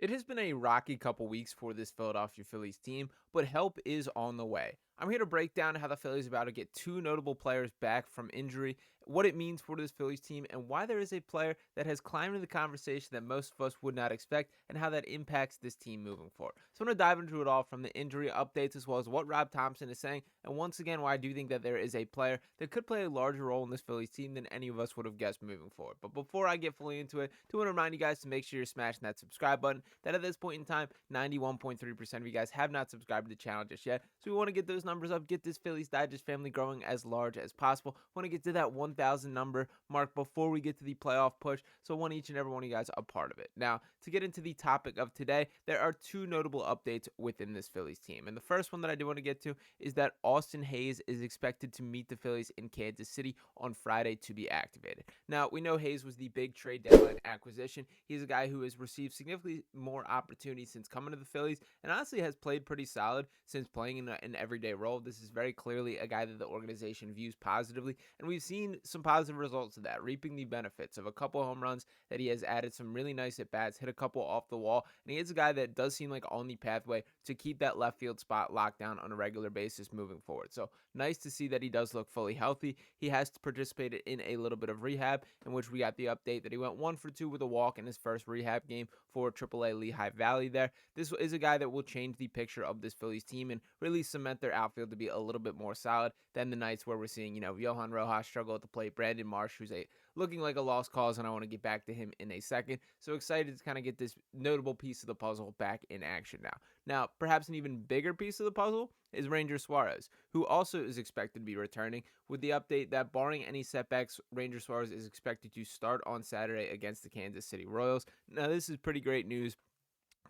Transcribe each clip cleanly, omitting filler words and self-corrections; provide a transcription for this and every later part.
It has been a rocky couple weeks for this Philadelphia Phillies team, but help is on the way. I'm here to break down how the Phillies are about to get two notable players back from injury, what it means for this Phillies team, and why there is a player that has climbed into the conversation that most of us would not expect, and how that impacts this team moving forward. So I'm going to dive into it all, from the injury updates as well as what Rob Thomson is saying, and once again why I do think that there is a player that could play a larger role in this Phillies team than any of us would have guessed moving forward. But before I get fully into it, I do want to remind you guys to make sure you're smashing that subscribe button. That at this point in time, 91.3% of you guys have not subscribed to the channel just yet. So we want to get those numbers up, get this Phillies Digest family growing as large as possible. Want to get to that 1,000 number mark before we get to the playoff push. So I want each and every one of you guys a part of it. Now, to get into the topic of today, there are two notable updates within this Phillies team. And the first one that I do want to get to is that Austin Hayes is expected to meet the Phillies in Kansas City on Friday to be activated. Now, we know Hayes was the big trade deadline acquisition. He's a guy who has received significantly more opportunities since coming to the Phillies, and honestly has played pretty solid since playing in an everyday role. This is very clearly a guy that the organization views positively, and we've seen some positive results of that, reaping the benefits of a couple home runs that he has added some really nice at-bats, hit a couple off the wall, and he is a guy that does seem like on the pathway to keep that left field spot locked down on a regular basis moving forward. So nice to see that he does look fully healthy. He has participated in a little bit of rehab, in which we got the update that he went 1 for 2 with a walk in his first rehab game for AAA Lehigh Valley there. This is a guy that will change the picture of this Phillies team and really cement their outfield to be a little bit more solid than the nights where we're seeing, Johan Rojas struggle at the plate, Brandon Marsh, who's looking like a lost cause, and I want to get back to him in a second. So excited to kind of get this notable piece of the puzzle back in action now. Now, perhaps an even bigger piece of the puzzle is Ranger Suarez, who also is expected to be returning, with the update that barring any setbacks, Ranger Suarez is expected to start on Saturday against the Kansas City Royals. Now, this is pretty great news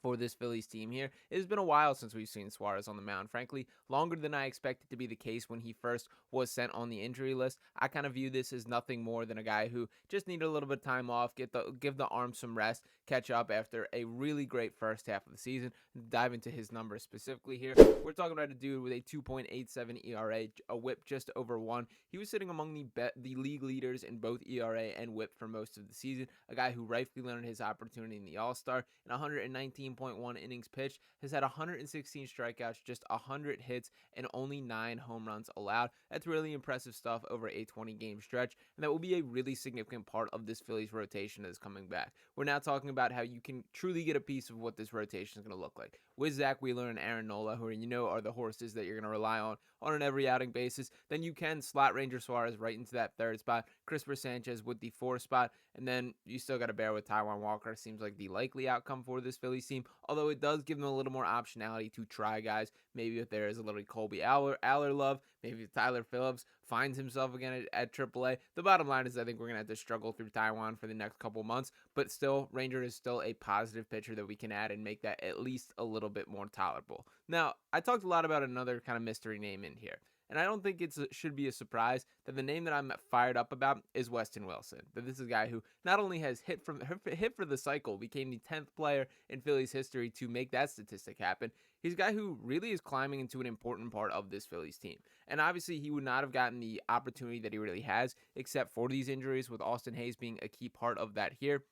for this Phillies team here. It has been a while since we've seen Suarez on the mound. Frankly, longer than I expected to be the case when he first was sent on the injury list. I kind of view this as nothing more than a guy who just needed a little bit of time off, give the arm some rest, catch up after a really great first half of the season. Dive into his numbers specifically here. We're talking about a dude with a 2.87 ERA, a whip just over 1. He was sitting among the league leaders in both ERA and whip for most of the season. A guy who rightfully earned his opportunity in the All-Star, and 119.1 innings pitched, has had 116 strikeouts, just 100 hits, and only 9 home runs allowed. That's really impressive stuff over a 20-game stretch, and that will be a really significant part of this Phillies rotation that is coming back. We're now talking about how you can truly get a piece of what this rotation is going to look like. With Zack Wheeler and Aaron Nola, who are the horses that you're going to rely on an every outing basis, then you can slot Ranger Suarez right into that third spot, Crisper Sanchez with the 4th spot, and then you still got to bear with Taijuan Walker. Seems like the likely outcome for this Phillies team, although it does give them a little more optionality to try guys. Maybe if there is a little Colby Aller love, maybe if Tyler Phillips finds himself again at AAA. The bottom line is I think we're going to have to struggle through Taijuan for the next couple months, but still, Ranger is still a positive pitcher that we can add and make that at least a little bit more tolerable. Now, I talked a lot about another kind of mystery name in here, and I don't think it should be a surprise that the name that I'm fired up about is Weston Wilson. That this is a guy who not only has hit for the cycle, became the 10th player in Phillies history to make that statistic happen. He's a guy who really is climbing into an important part of this Phillies team. And obviously, he would not have gotten the opportunity that he really has, except for these injuries, with Austin Hayes being a key part of that here.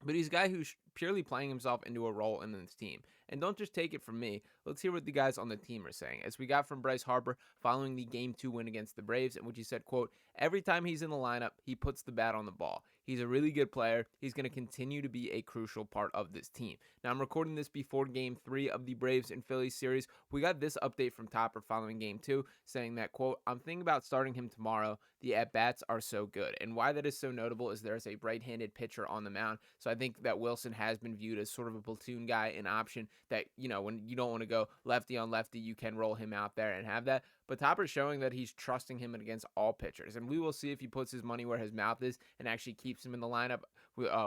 But he's a guy who's purely playing himself into a role in this team. And don't just take it from me. Let's hear what the guys on the team are saying. As we got from Bryce Harper following the Game 2 win against the Braves, in which he said, quote, "Every time he's in the lineup, he puts the bat on the ball. He's a really good player. He's going to continue to be a crucial part of this team." Now, I'm recording this before Game 3 of the Braves and Phillies series. We got this update from Topper following Game 2 saying that, quote, "I'm thinking about starting him tomorrow. The at-bats are so good." And why that is so notable is there's a right-handed pitcher on the mound. So I think that Wilson has been viewed as sort of a platoon guy, an option that, when you don't want to go lefty on lefty, you can roll him out there and have that. But Topper's showing that he's trusting him against all pitchers. And we will see if he puts his money where his mouth is and actually keeps him in the lineup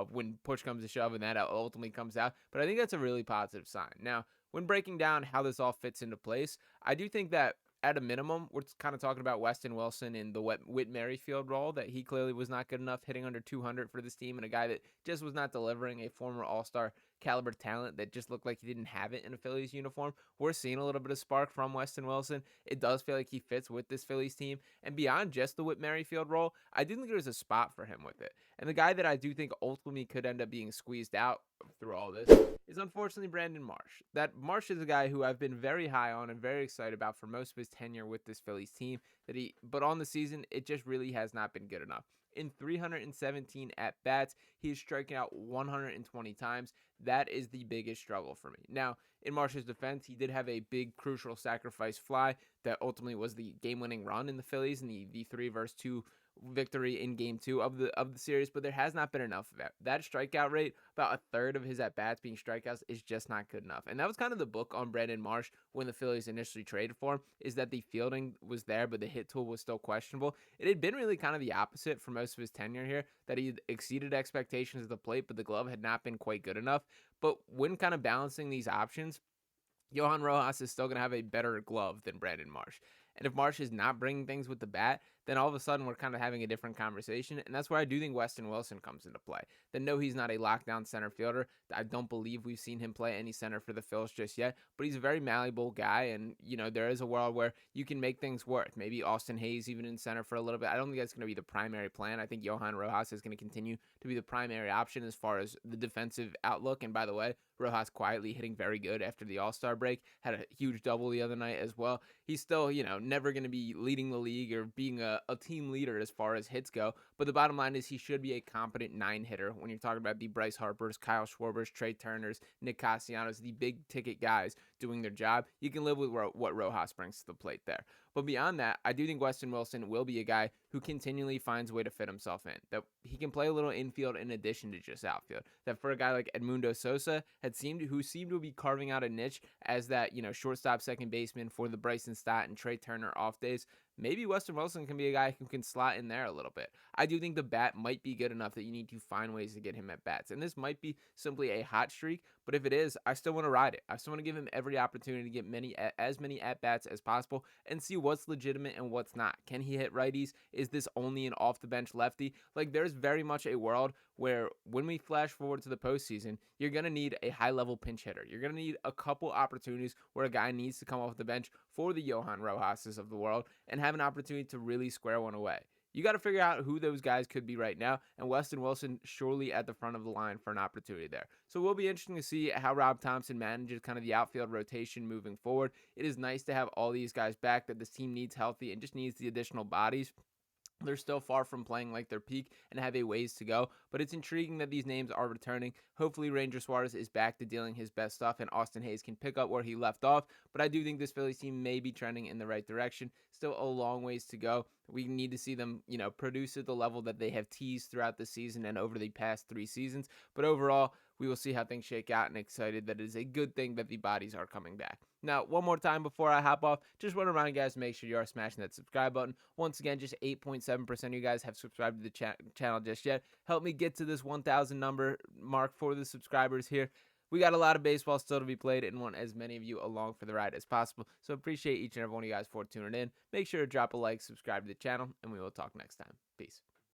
when push comes to shove and that ultimately comes out. But I think that's a really positive sign. Now, when breaking down how this all fits into place, I do think that at a minimum, we're kind of talking about Weston Wilson in the Whit Merrifield role, that he clearly was not good enough, hitting under 200 for this team, and a guy that just was not delivering, a former All-Star caliber talent that just looked like he didn't have it in a Phillies uniform. We're seeing a little bit of spark from Weston Wilson. It does feel like he fits with this Phillies team. And beyond just the Whit Merrifield role, I do think there's a spot for him with it. And the guy that I do think ultimately could end up being squeezed out through all this is unfortunately Brandon Marsh. That Marsh is a guy who I've been very high on and very excited about for most of his tenure with this Phillies team. But on the season, it just really has not been good enough. In 317 at-bats, he is striking out 120 times. That is the biggest struggle for me. Now, in Marsh's defense, he did have a big, crucial sacrifice fly that ultimately was the game-winning run in the Phillies in the 3-2 victory in game 2 of the series, but there has not been enough of that. That strikeout rate, about a third of his at-bats being strikeouts, is just not good enough. And that was kind of the book on Brandon Marsh when the Phillies initially traded for him, is that the fielding was there, but the hit tool was still questionable. It had been really kind of the opposite for most of his tenure here, that he exceeded expectations at the plate, but the glove had not been quite good enough. But when kind of balancing these options, Johan Rojas is still going to have a better glove than Brandon Marsh. And if Marsh is not bringing things with the bat, then all of a sudden we're kind of having a different conversation. And that's where I do think Weston Wilson comes into play. Then no, he's not a lockdown center fielder. I don't believe we've seen him play any center for the Phils just yet, but he's a very malleable guy. And, there is a world where you can make things work. Maybe Austin Hayes even in center for a little bit. I don't think that's going to be the primary plan. I think Johan Rojas is going to continue to be the primary option as far as the defensive outlook. And by the way, Rojas quietly hitting very good after the All-Star break. Had a huge double the other night as well. He's still, never going to be leading the league or being a team leader as far as hits go. But the bottom line is he should be a competent 9-hitter when you're talking about the Bryce Harpers, Kyle Schwarbers, Trey Turners, Nick Castellanos, the big-ticket guys doing their job. You can live with what Rojas brings to the plate there. But beyond that, I do think Weston Wilson will be a guy who continually finds a way to fit himself in. That he can play a little infield in addition to just outfield. That for a guy like Edmundo Sosa who seemed to be carving out a niche as that, shortstop, second baseman for the Bryson Stott and Trey Turner off days, maybe Weston Wilson can be a guy who can slot in there a little bit. I do think the bat might be good enough that you need to find ways to get him at bats. And this might be simply a hot streak, but if it is, I still want to ride it. I still want to give him every opportunity to get as many at-bats as possible and see what's legitimate and what's not. Can he hit righties? Is this only an off-the-bench lefty? There's very much a world where when we flash forward to the postseason, you're going to need a high-level pinch hitter. You're going to need a couple opportunities where a guy needs to come off the bench for the Johan Rojases of the world and have an opportunity to really square one away. You got to figure out who those guys could be right now, and Weston Wilson surely at the front of the line for an opportunity there. So it will be interesting to see how Rob Thomson manages kind of the outfield rotation moving forward. It is nice to have all these guys back that this team needs healthy and just needs the additional bodies. They're still far from playing like their peak and have a ways to go, but it's intriguing that these names are returning. Hopefully Ranger Suarez is back to dealing his best stuff and Austin Hayes can pick up where he left off, but I do think this Phillies team may be trending in the right direction. Still a long ways to go. We need to see them, produce at the level that they have teased throughout the season and over the past 3 seasons, but overall, we will see how things shake out and excited that it is a good thing that the bodies are coming back. Now, one more time before I hop off, just want to remind you guys to make sure you are smashing that subscribe button. Once again, just 8.7% of you guys have subscribed to the channel just yet. Help me get to this 1,000 number mark for the subscribers here. We got a lot of baseball still to be played and want as many of you along for the ride as possible. So appreciate each and every one of you guys for tuning in. Make sure to drop a like, subscribe to the channel, and we will talk next time. Peace.